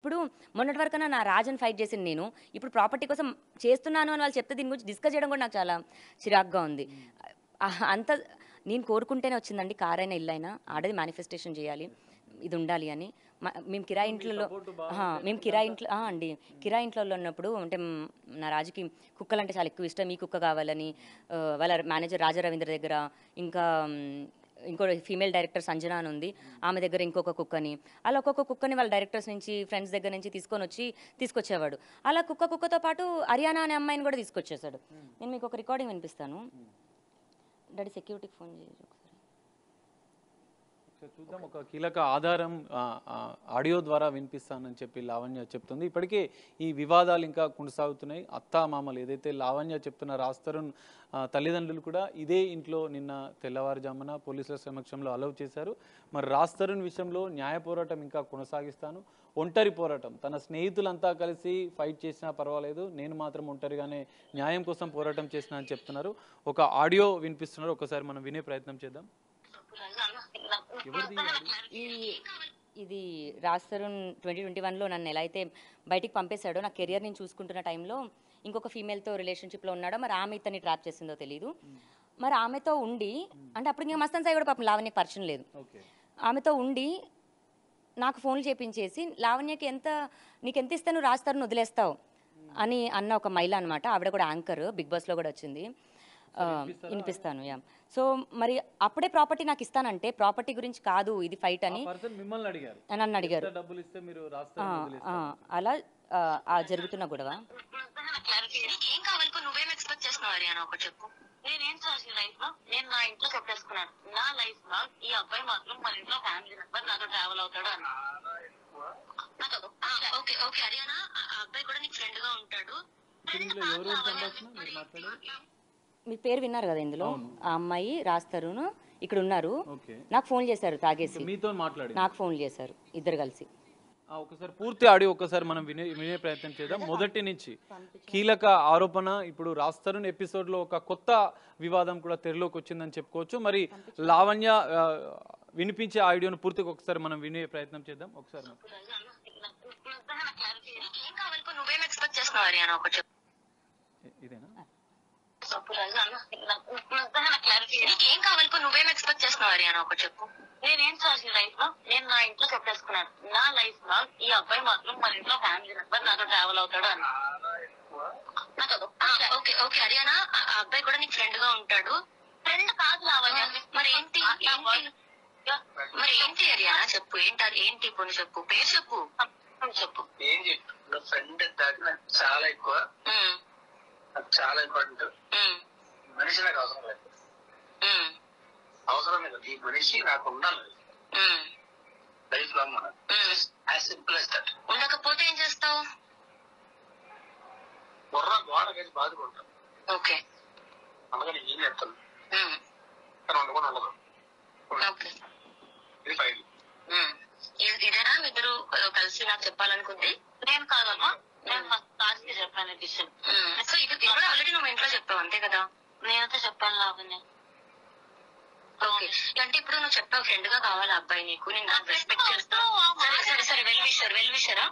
ఇప్పుడు మొన్నటి వరకన్నా నా రాజన్ ఫైట్ చేసింది నేను, ఇప్పుడు ప్రాపర్టీ కోసం చేస్తున్నాను అని వాళ్ళు చెప్తే దీని గురించి డిస్కస్ చేయడం కూడా నాకు చాలా చిరాగ్గా ఉంది. అంత నేను కోరుకుంటేనే వచ్చిందండి, కారైనా ఇల్లైనా ఆడది మేనిఫెస్టేషన్ చేయాలి, ఇది ఉండాలి అని. మేము కిరాయి ఇంట్లో అండి కిరాయి ఇంట్లో ఉన్నప్పుడు అంటే నా రాజుకి కుక్కలు అంటే చాలా ఎక్కువ ఇష్టం, ఈ కుక్క కావాలని వాళ్ళ మేనేజర్ రాజా రవీంద్ర దగ్గర, ఇంకా ఇంకో ఫీమేల్ డైరెక్టర్ సంజన అని ఉంది, ఆమె దగ్గర ఇంకొక కుక్కని, అలా ఒక్కొక్క కుక్కని వాళ్ళ డైరెక్టర్స్ నుంచి ఫ్రెండ్స్ దగ్గర నుంచి తీసుకొచ్చేవాడు. అలా కుక్కతో పాటు హరియానా అనే అమ్మాయిని కూడా తీసుకొచ్చేసాడు. నేను మీకు ఒక రికార్డింగ్ వినిపిస్తాను. డాడీ సెక్యూరిటీకి ఫోన్ చేయరు చూద్దాం. ఒక కీలక ఆధారం ఆడియో ద్వారా వినిపిస్తానని చెప్పి లావణ్య చెప్తుంది. ఇప్పటికే ఈ వివాదాలు ఇంకా కొనసాగుతున్నాయి. అత్తా మామలు ఏదైతే లావణ్య చెప్తున్న రాజ్ తరుణ్ తల్లిదండ్రులు కూడా ఇదే ఇంట్లో నిన్న తెల్లవారుజామున పోలీసుల సమక్షంలో అలౌ చేశారు. మరి రాజ్ తరుణ్ విషయంలో న్యాయ పోరాటం ఇంకా కొనసాగిస్తాను, ఒంటరి పోరాటం, తన స్నేహితులంతా కలిసి ఫైట్ చేసినా పర్వాలేదు, నేను మాత్రం ఒంటరిగానే న్యాయం కోసం పోరాటం చేసినా అని చెప్తున్నారు. ఒక ఆడియో వినిపిస్తున్నారు, ఒకసారి మనం వినే ప్రయత్నం చేద్దాం. ఇది రాజ్ తరుణ్ 2021లో నన్ను ఎలా అయితే బయటికి పంపేశాడో, నా కెరియర్ నేను చూసుకుంటున్న టైంలో ఇంకొక ఫీమేల్తో రిలేషన్షిప్లో ఉన్నాడో, మరి ఆమె ఇతన్ని ట్రాప్ చేసిందో తెలియదు. మరి ఆమెతో ఉండి, అంటే అప్పుడు ఇంకా మస్తాన్ సాయి కూడా పాపం లావణ్యకి పరిచయం లేదు, ఆమెతో ఉండి నాకు ఫోన్లు చేపించేసి లావణ్యకి నీకు ఎంత ఇస్తే నువ్వు రాజ్ తరుణ్ వదిలేస్తావు అని అన్న ఒక మహిళ అనమాట. ఆవిడ కూడా యాంకర్, బిగ్ బాస్లో కూడా వచ్చింది. వినిపిస్తాను. యా, సో మరి అప్పుడే ప్రాపర్టీ నాకు ఇస్తానంటే ప్రాపర్టీ గురించి కాదు ఇది ఫైట్ అని నన్ను అడిగారు. అలా జరుగుతున్న గొడవ. నేనేం చేసిన లైఫ్ లో నేను నా ఇంట్లో చెప్పేసుకున్నాను, నా లైఫ్ లో ఈ అబ్బాయి మాత్రం మన ఇంట్లో ఫ్యామిలీ మెంబర్ నాతో ట్రావెల్ అవుతాడు అని. ఓకే ఓకే హరియానా, ఆ అబ్బాయి కూడా నీకు ఫ్రెండ్ గా ఉంటాడు. మీ పేరు విన్నారు కదా ఇందులో, ఆ అమ్మాయి రాజ్ తరుణ్ ఇక్కడ ఉన్నారు. నాకు ఫోన్ చేశారు తాగేసి, నాకు ఫోన్ చేశారు ఇద్దరు కలిసి. ఒకసారి పూర్తి ఆడియో ఒకసారి మనం వినే ప్రయత్నం చేద్దాం. మొదటి నుంచి కీలక ఆరోపణ ఇప్పుడు రాజ్ తరుణ్ ఎపిసోడ్ లో ఒక కొత్త వివాదం కూడా తెరలోకి వచ్చిందని చెప్పుకోవచ్చు. మరి లావణ్య వినిపించే ఆడియోను పూర్తిగా ఒకసారి మనం వినే ప్రయత్నం చేద్దాం. ఒకసారి నువ్వేం ఎక్స్పెక్ట్ చేస్తున్నావు హరియానా? ఒకటి ఇదేనా? నీకేం కావాలి? నువ్వేం ఎక్స్పెక్ట్ చేస్తున్నావు హరియానా? ఒకటి చెప్పు. నేనేం చేసిన లైఫ్ లో నేను నా ఇంట్లో చెప్పేసుకున్నాను, నా లైఫ్ లో ఈ అబ్బాయి మాత్రం మన ఇంట్లో ఫ్యామిలీ మెంబర్ నాతో ట్రావెల్ అవుతాడు అని. ఓకే ఓకే హరియానా, ఆ అబ్బాయి కూడా నీకు ఫ్రెండ్ గా ఉంటాడు. ఫ్రెండ్ కాదు లావణ్య, మరి ఏంటి హరియానా? చెప్పు ఏంటి ఇప్పుడు చెప్పు, పేరు చెప్పు చెప్పు. ఏం చెప్పు, ఫ్రెండ్ నాకు చాలా ఎక్కువ, నాకు చాలా ఇంపార్టెంట్. మనిషి నాకు అవసరం లేదు, అవసరం లేదు, ఈ మనిషి నాకు ఉండాలి లైఫ్ లాంగ్. మనం యాజ్ సింపుల్ యాజ్ దట్. ఉండకపోతే ఏం చేస్తావు? బుర్ర గోడకేసి బాదుకుంటాం. ఓకే, అందుకని ఏం చేస్తాను కానీ ఉండకుండా ఉండదు. ఇది ఫైన్. ఇదేనా ఇద్దరు కలిసి నాకు చెప్పాలనుకుంది? నేను కాదమ్మా, నేను ఫస్ట్ క్లాస్ కి చెప్పాను డిసిషన్. సో ఇది కూడా ఆల్రెడీ నువ్వు ఇంట్లో చెప్పావు అంతే కదా? నేనైతే చెప్పాను లావణ్య. ఓకే, అంటే ఇప్పుడు నువ్వు చెప్పావు ఫ్రెండ్ గా కావాలి అబ్బాయి నీకు, నేను రెస్పెక్ట్ చేస్తాను. సరే సరే వెల్ విషరా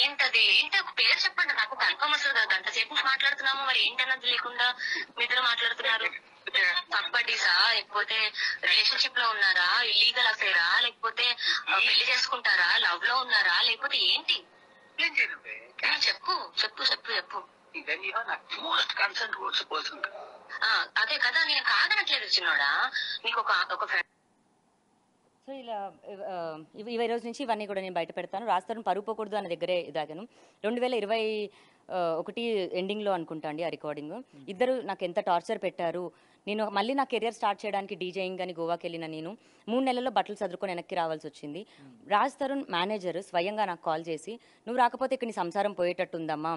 ఏంటది? ఏంటి ఒక పేరు చెప్పండి నాకు, కన్ఫర్మ్ వస్తుంది కదా. గంట సేపు మాట్లాడుతున్నాము, మరి ఏంటన్నది లేకుండా మీ ఇద్దరు మాట్లాడుతున్నారు. పబ్బడీసా, లేకపోతే రిలేషన్షిప్ లో ఉన్నారా, ఇల్లీగల్ అఫేరా, లేకపోతే పెళ్లి చేసుకుంటారా, లవ్ లో ఉన్నారా, లేకపోతే ఏంటి? చెప్పు చెప్పు చెప్పు చెప్పు. అదే కదా, నేను కాదనట్లేదు చిన్నోడా, నీకు ఒక ఫ్రెండ్. సో ఇలా ఈ రోజు నుంచి ఇవన్నీ కూడా నేను బయట పెడతాను. రాజ్ తరుణ్ పరువు పోకూడదు అన్న దగ్గరే ఇదాగాను. 2021 ఎండింగ్లో అనుకుంటా అండి ఆ రికార్డింగ్. ఇద్దరు నాకు ఎంత టార్చర్ పెట్టారు. నేను మళ్ళీ నా కెరియర్ స్టార్ట్ చేయడానికి డీజేయింగ్ అని గోవాకి వెళ్ళిన నేను 3 నెలల్లో బట్టలు సదురుకొని వెనక్కి రావాల్సి వచ్చింది. రాజ్ తరుణ్ మేనేజర్ స్వయంగా నాకు కాల్ చేసి, నువ్వు రాకపోతే ఇక్కడ నీ సంసారం పోయేటట్టుందమ్మా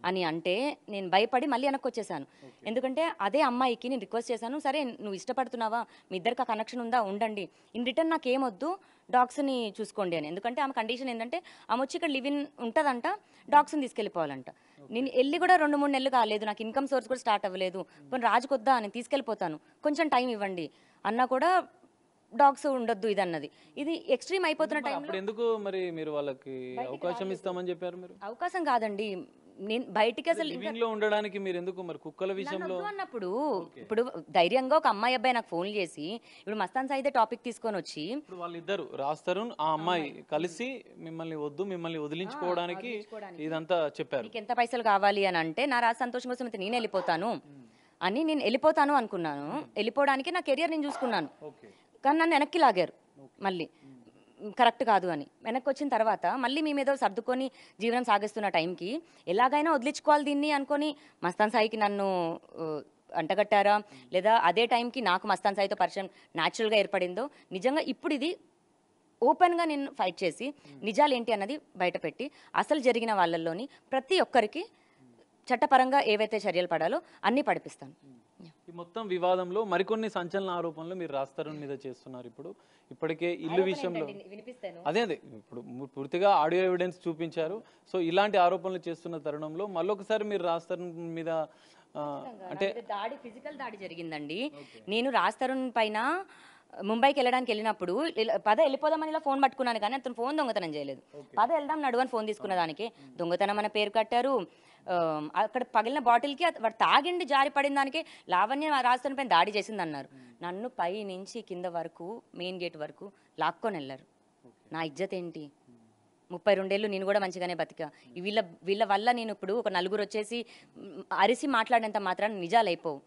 అని అంటే నేను భయపడి మళ్ళీ వెనక్కి వచ్చేసాను. ఎందుకంటే అదే అమ్మాయికి నేను రిక్వెస్ట్ చేశాను, సరే నువ్వు ఇష్టపడుతున్నావా, మీ ఇద్దరికి ఆ కనెక్షన్ ఉందా, ఉండండి, ఇన్ రిటర్న్ నాకేమొద్దు, డాగ్స్ని చూసుకోండి అని. ఎందుకంటే ఆమె కండిషన్ ఏంటంటే ఆమె వచ్చి ఇక్కడ లివ్ ఇన్ ఉంటుందంట, డాగ్స్ని తీసుకెళ్ళిపోవాలంట. నేను వెళ్ళి కూడా 2-3 నెలలు కాలేదు, నాకు ఇన్కమ్ సోర్స్ కూడా స్టార్ట్ అవ్వలేదు. పోనీ రాజుకొద్దా, నేను తీసుకెళ్ళిపోతాను, కొంచెం టైం ఇవ్వండి అన్నా కూడా డాగ్స్ ఉండొద్దు ఇది అన్నది. ఇది ఎక్స్ట్రీమ్ అయిపోతున్న టైంలో అప్పుడు ఎందుకు మరి మీరు వాళ్ళకి అవకాశం ఇస్తామని చెప్పారు? మీరు అవకాశం కాదండి, నేను బయటికి అసలు లివింగ్ లో ఉండడానికి మీరు ఎందుకు మరి కుక్కల విషయంలో వద్దు అన్నప్పుడు ఇప్పుడు ధైర్యంగా ఒక అమ్మాయి అబ్బాయి నాకు ఫోన్ చేసి ఇప్పుడు మస్తాన్ సాయిదే టాపిక్ తీసుకొని వచ్చి ఇప్పుడు వాళ్ళిద్దరు రాస్తారు ఆ అమ్మాయి కలిసి మిమ్మల్ని వద్దు, మిమ్మల్ని వదిలించుకోవడానికి ఇదంతా చెప్పారు. నీకు ఎంత పైసలు కావాలి అని అంటే నా రాజు సంతోషం కోసం అయితే నేను వెళ్ళిపోతాను అని నేను వెళ్ళిపోతాను అనుకున్నాను. వెళ్ళిపోవడానికి నా కెరియర్ నేను చూసుకున్నాను, కానీ నన్ను వెనక్కి లాగారు మళ్ళీ కరెక్ట్ కాదు అని. వెనక్కి వచ్చిన తర్వాత మళ్ళీ మేము ఏదో సర్దుకొని జీవనం సాగిస్తున్న టైంకి ఎలాగైనా వదిలించుకోవాలి దీన్ని అనుకొని మస్తాన్ సాయికి నన్ను అంటగట్టారా, లేదా అదే టైంకి నాకు మస్తాన్ సాయితో పరిచయం న్యాచురల్గా ఏర్పడిందో నిజంగా ఇప్పుడు ఇది ఓపెన్గా నేను ఫైట్ చేసి నిజాలు ఏంటి అన్నది బయటపెట్టి అసలు జరిగిన వాళ్ళల్లోని ప్రతి ఒక్కరికి చట్టపరంగా ఏవైతే చర్యలు పడాలో అన్నీ పడిపిస్తాను. ఈ మొత్తం వివాదంలో మరికొన్ని సంచలన ఆరోపణలు మీరు రాస్తారని మీద చేస్తున్నారు. ఇప్పటికే ఇల్లు విషయంలో అదే ఇప్పుడు పూర్తిగా ఆడియో ఎవిడెన్స్ చూపించారు. సో ఇలాంటి ఆరోపణలు చేస్తున్న తరుణంలో మళ్ళొకసారి మీరు రాస్తారు మీద అంటే ఫిజికల్ దాడి జరిగిందండి. నేను రాస్తరుణ్ పైన ముంబైకి వెళ్ళడానికి వెళ్ళినప్పుడు పద వెళ్ళిపోదామని ఇలా ఫోన్ పట్టుకున్నాను, కానీ అతను ఫోన్ దొంగతనం చేయలేదు. పద వెళ్దాం నడువని ఫోన్ తీసుకున్న దానికి దొంగతనం అన్న పేరు కట్టారు. అక్కడ పగిలిన బాటిల్కి వాడు తాగిండి జారి పడిన దానికి లావణ్య రాజస్థాన్ పైన దాడి చేసింది అన్నారు. నన్ను పై నుంచి కింద వరకు మెయిన్ గేట్ వరకు లాక్కొని వెళ్ళారు. నా ఇజ్జత్ ఏంటి? 32 ఏళ్ళు నేను కూడా మంచిగానే బతికా. వీళ్ళ వల్ల నేను ఇప్పుడు ఒక నలుగురు వచ్చేసి అరిసి మాట్లాడేంత మాత్రాన్ని నిజాలు అయిపోవు.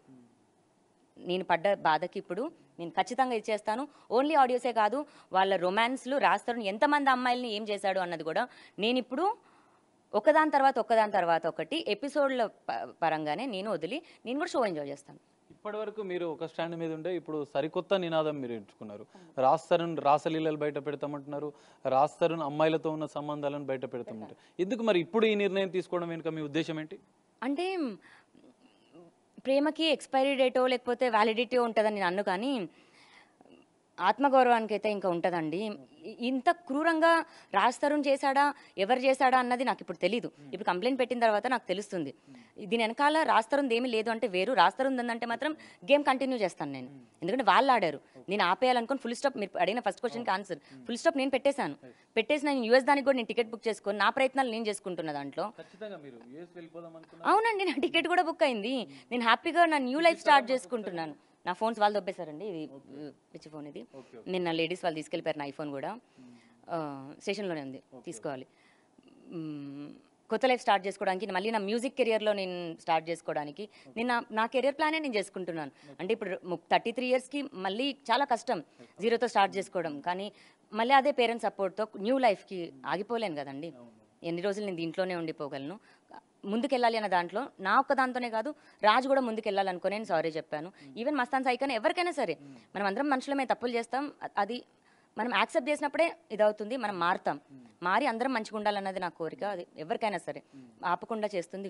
నేను పడ్డ బాధకి ఇప్పుడు నేను ఖచ్చితంగా ఇచ్చేస్తాను. ఓన్లీ ఆడియోసే కాదు, వాళ్ళ రొమాన్స్లు రాస్తారు, ఎంతమంది అమ్మాయిల్ని ఏం చేశాడు అన్నది కూడా నేను ఇప్పుడు ఒకదాని తర్వాత ఒకటి ఎపిసోడ్ల పరంగానే నేను వదిలి నేను కూడా షో ఎంజాయ్ చేస్తాను. ఇప్పటి వరకు మీరు ఒక స్టాండ్ మీద ఉండే ఇప్పుడు సరికొత్త నినాదం మీరు ఎంచుకున్నారు. రాసలీలలు బయట పెడతామంటున్నారు, అమ్మాయిలతో ఉన్న సంబంధాలను బయట పెడతామంటారు. ఎందుకు మరి ఇప్పుడు ఈ నిర్ణయం తీసుకోవడం వెనుక మీ ఉద్దేశం ఏంటి? అంటే ప్రేమకి ఎక్స్పైరీ డేటో లేకపోతే వ్యాలిడిటీ ఉంటుందని నేను అన్ను, కానీ ఆత్మగౌరవానికి అయితే ఇంకా ఉంటుందండి. ఇంత క్రూరంగా రాజ్ చేశాడా ఎవరు చేశాడా అన్నది నాకు ఇప్పుడు తెలీదు. ఇప్పుడు కంప్లైంట్ పెట్టిన తర్వాత నాకు తెలుస్తుంది. దీని వెనకాల రాజ్ ఏమీ లేదు అంటే వేరు, రాజ్ ఉందంటే మాత్రం గేమ్ కంటిన్యూ చేస్తాను నేను. ఎందుకంటే వాళ్ళు ఆడారు, నేను ఆపేయాలనుకుని ఫుల్ స్టాప్. మీరు అడిగిన ఫస్ట్ క్వశ్చన్కి ఆన్సర్ ఫుల్ స్టాప్ నేను పెట్టేసి నేను యూఎస్ దానికి కూడా నేను టికెట్ బుక్ చేసుకొని నా ప్రయత్నాలు నేను చేసుకుంటున్నా దాంట్లో. అవునండి, నా టికెట్ కూడా బుక్ అయింది. నేను హ్యాపీగా నా న్యూ లైఫ్ స్టార్ట్ చేసుకుంటున్నాను. నా ఫోన్స్ వాళ్ళు దొబ్బేశారండి, ఇది పిచ్చి ఫోన్ ఇది. నిన్న లేడీస్ వాళ్ళు తీసుకెళ్ళిపోయారు నా ఐఫోన్ కూడా, స్టేషన్లోనే ఉంది, తీసుకోవాలి. కొత్త లైఫ్ స్టార్ట్ చేసుకోవడానికి మళ్ళీ నా మ్యూజిక్ కెరియర్లో నేను స్టార్ట్ చేసుకోవడానికి నేను నా కెరియర్ ప్లానే నేను చేసుకుంటున్నాను. అంటే ఇప్పుడు 33 ఇయర్స్కి మళ్ళీ చాలా కష్టం జీరోతో స్టార్ట్ చేసుకోవడం, కానీ మళ్ళీ అదే పేరెంట్స్ సపోర్ట్తో న్యూ లైఫ్కి ఆగిపోలేను కదండి. ఎన్ని రోజులు నేను దీంట్లోనే ఉండిపోగలను? ముందుకెళ్ళాలి అన్న దాంట్లో నా ఒక్క దాంతోనే కాదు, రాజు కూడా ముందుకెళ్ళాలనుకుని నేను సారీ చెప్పాను. ఈవెన్ మస్తాన్ సాయి కానీ ఎవరికైనా సరే, మనం అందరం మనుషులమే, తప్పులు చేస్తాం. అది మనం యాక్సెప్ట్ చేసినప్పుడే ఇదవుతుంది, మనం మారుతాం. మారి అందరం మంచిగా ఉండాలన్నది నా కోరిక. అది ఎవరికైనా సరే ఆపకుండా చేస్తుంది.